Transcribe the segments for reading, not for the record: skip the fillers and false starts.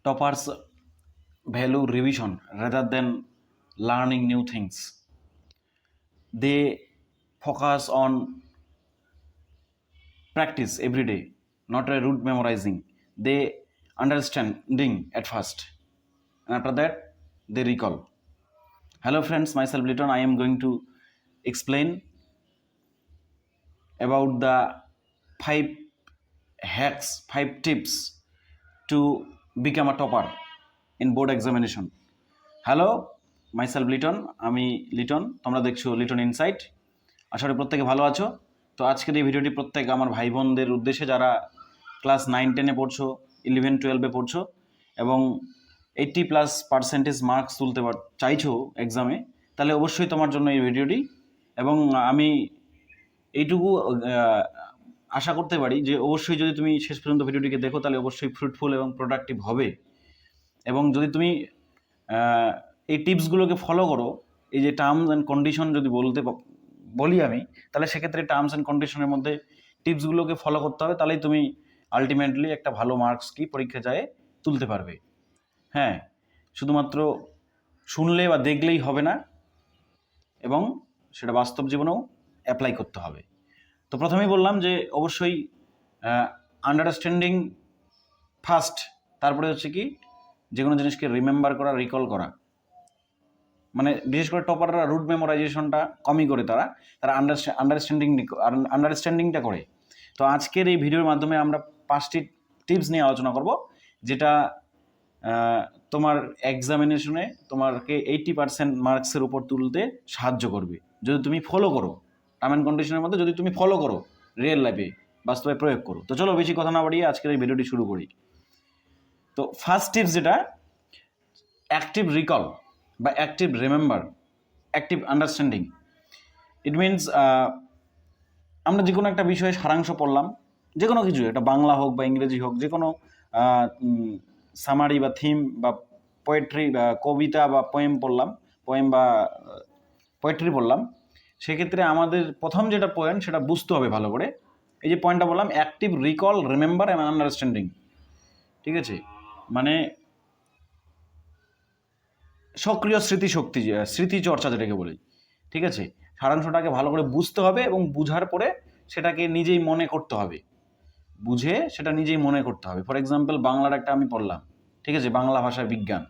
toppers value revision rather than learning new things. They focus on practice every day, not a rote memorizing. They understanding at first, and after that they recall. Hello friends, myself Liton. I am going to explain about the 5 hacks, 5 tips to become a topper in board examination. Hello, myself Liton. আমি লিটন, তোমরা দেখছো Liton insight. আশা করি প্রত্যেকে ভালো আছো। তো আজকের এই ভিডিওটি প্রত্যেক আমার ভাই বোনদের উদ্দেশ্যে, যারা ক্লাস 9-10-এ পড়ছো, 11-12-এ পড়ছো এবং 80+ মার্কস তুলতে চাইছো এক্সামে, তাহলে অবশ্যই তোমার জন্য এই ভিডিওটি। এবং আমি এইটুকু আশা করতে পারি যে অবশ্যই যদি তুমি শেষ পর্যন্ত ভিডিওটিকে দেখো তাহলে অবশ্যই ফ্রুটফুল এবং প্রোডাক্টিভ হবে। এবং যদি তুমি এই টিপসগুলোকে ফলো করো, এই যে টার্মস অ্যান্ড কন্ডিশন যদি বলি আমি, তাহলে সেক্ষেত্রে টার্মস অ্যান্ড কন্ডিশনের মধ্যে টিপসগুলোকে ফলো করতে হবে, তাহলেই তুমি আলটিমেটলি একটা ভালো মার্কস পরীক্ষা যায় তুলতে পারবে। হ্যাঁ, শুধুমাত্র শুনলে বা দেখলেই হবে না, এবং সেটা বাস্তব জীবনেও অ্যাপ্লাই করতে হবে। তো প্রথমেই বললাম যে অবশ্যই আন্ডারস্ট্যান্ডিং ফার্স্ট, তারপরে হচ্ছে কি যে কোনো জিনিসকে রিমেম্বার করা, রিকল করা। মানে বিশেষ করে টপাররা রুট মেমোরাইজেশনটা কমই করে, তারা আন্ডারস্ট্যান্ডিংটা করে। তো আজকের এই ভিডিওর মাধ্যমে আমরা 5টি টিপস নিয়ে আলোচনা করব, যেটা তোমার এক্সামিনেশনে তোমাকে 80% মার্কসের উপর তুলতে সাহায্য করবে যদি তুমি ফলো করো। টার্ম অ্যান্ড কন্ডিশনের মধ্যে যদি তুমি ফলো করো, রিয়েল লাইফে বাস্তবে প্রয়োগ করো। তো চলো বেশি কথা না বাড়িয়ে আজকের এই ভিডিওটি শুরু করি। তো ফার্স্ট টিপস যেটা, অ্যাক্টিভ রিকল বা active remember, active understanding. It means আমরা যে কোনো একটা বিষয়ে সারাংশ পড়লাম, যে কোনো কিছু, এটা বাংলা হোক বা ইংরেজি হোক, যে কোনো সামারি বা থিম বা পোয়েট্রি বা কবিতা বা পোয়েম বা পোয়েট্রি পড়লাম, সেক্ষেত্রে আমাদের প্রথম যেটা পয়েন্ট সেটা বুঝতে হবে ভালো করে। এই যে পয়েন্টটা বললাম, active recall, remember and understanding, ঠিক আছে? মানে সক্রিয় স্মৃতিচর্চা যেটাকে বলি, ঠিক আছে? সারাংশটাকে ভালো করে বুঝতে হবে এবং বুঝার পরে সেটাকে নিজেই মনে করতে হবে, বুঝে সেটা নিজেই মনে করতে হবে। ফর এক্সাম্পল, বাংলার একটা আমি পড়লাম, ঠিক আছে, বাংলা ভাষার বিজ্ঞান।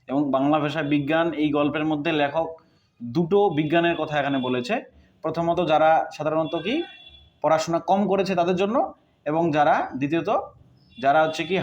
এবং বাংলা ভাষার বিজ্ঞান, এই গল্পের মধ্যে লেখক দুটো বিজ্ঞানের কথা এখানে বলেছে। প্রথমত যারা সাধারণত কি পড়াশোনা কম করেছে তাদের জন্য, এবং দ্বিতীয়ত যারা হচ্ছে কি